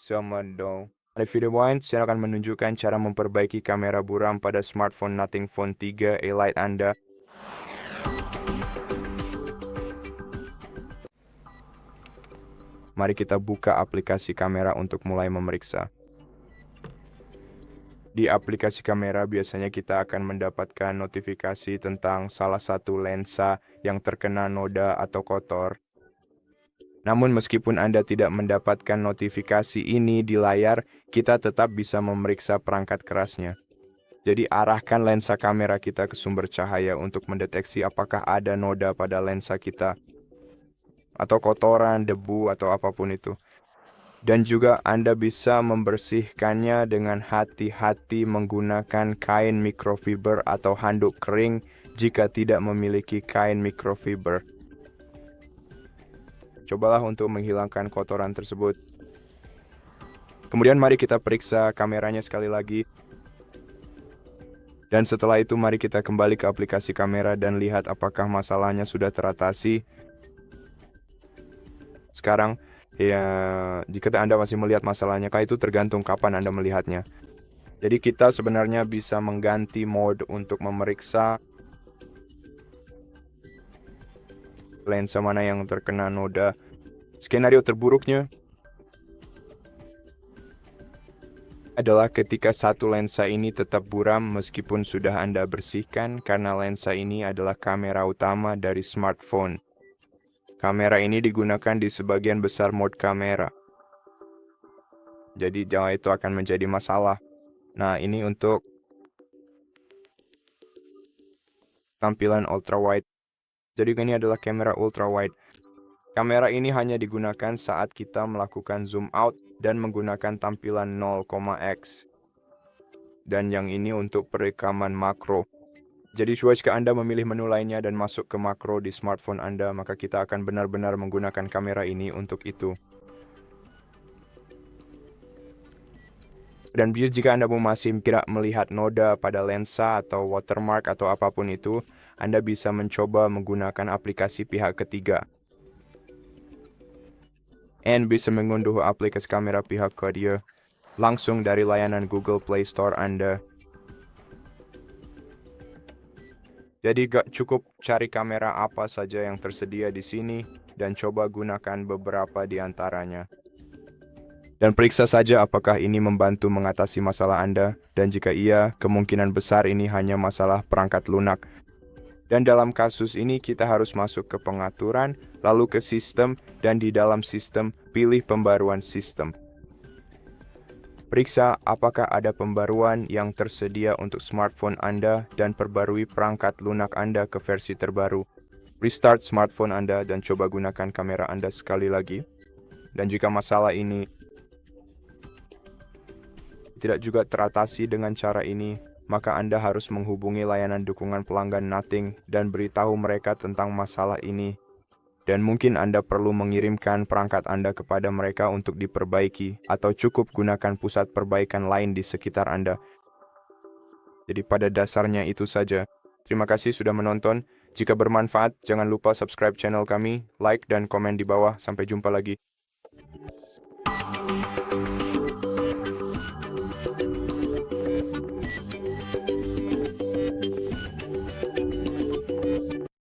Somedo. Pada video ini, saya akan menunjukkan cara memperbaiki kamera buram pada smartphone Nothing Phone 3 Lite Anda. Mari kita buka aplikasi kamera untuk mulai memeriksa. Di aplikasi kamera biasanya kita akan mendapatkan notifikasi tentang salah satu lensa yang terkena noda atau kotor. Namun meskipun Anda tidak mendapatkan notifikasi ini di layar, kita tetap bisa memeriksa perangkat kerasnya. Jadi arahkan lensa kamera kita ke sumber cahaya untuk mendeteksi apakah ada noda pada lensa kita, atau kotoran, debu, atau apapun itu. Dan juga Anda bisa membersihkannya dengan hati-hati menggunakan kain mikrofiber atau handuk kering jika tidak memiliki kain mikrofiber. Cobalah untuk menghilangkan kotoran tersebut. Kemudian mari kita periksa kameranya sekali lagi. Dan setelah itu mari kita kembali ke aplikasi kamera dan lihat apakah masalahnya sudah teratasi. Sekarang, ya, jika Anda masih melihat masalahnya, itu tergantung kapan Anda melihatnya. Jadi kita sebenarnya bisa mengganti mode untuk memeriksa lensa mana yang terkena noda. Skenario terburuknya adalah ketika satu lensa ini tetap buram meskipun sudah Anda bersihkan karena lensa ini adalah kamera utama dari smartphone. Kamera ini digunakan di sebagian besar mode kamera. Jadi itu akan menjadi masalah. Nah, ini untuk tampilan ultra wide. Jadi ini adalah kamera ultra wide. Kamera ini hanya digunakan saat kita melakukan zoom out dan menggunakan tampilan 0,x. Dan yang ini untuk perekaman makro. Jadi jika Anda memilih menu lainnya dan masuk ke makro di smartphone Anda, maka kita akan benar-benar menggunakan kamera ini untuk itu. Dan jika Anda masih tidak melihat noda pada lensa atau watermark atau apapun itu, Anda bisa mencoba menggunakan aplikasi pihak ketiga. Anda bisa mengunduh aplikasi kamera pihak ketiga langsung dari layanan Google Play Store Anda. Jadi gak cukup cari kamera apa saja yang tersedia di sini dan coba gunakan beberapa di antaranya. Dan periksa saja apakah ini membantu mengatasi masalah Anda, dan jika iya, kemungkinan besar ini hanya masalah perangkat lunak. Dan dalam kasus ini kita harus masuk ke pengaturan, lalu ke sistem, dan di dalam sistem pilih pembaruan sistem. Periksa apakah ada pembaruan yang tersedia untuk smartphone Anda dan perbarui perangkat lunak Anda ke versi terbaru. Restart smartphone Anda dan coba gunakan kamera Anda sekali lagi. Dan jika masalah ini tidak juga teratasi dengan cara ini, maka Anda harus menghubungi layanan dukungan pelanggan Nothing dan beritahu mereka tentang masalah ini. Dan mungkin Anda perlu mengirimkan perangkat Anda kepada mereka untuk diperbaiki, atau cukup gunakan pusat perbaikan lain di sekitar Anda. Jadi pada dasarnya itu saja. Terima kasih sudah menonton. Jika bermanfaat, jangan lupa subscribe channel kami, like dan komen di bawah. Sampai jumpa lagi.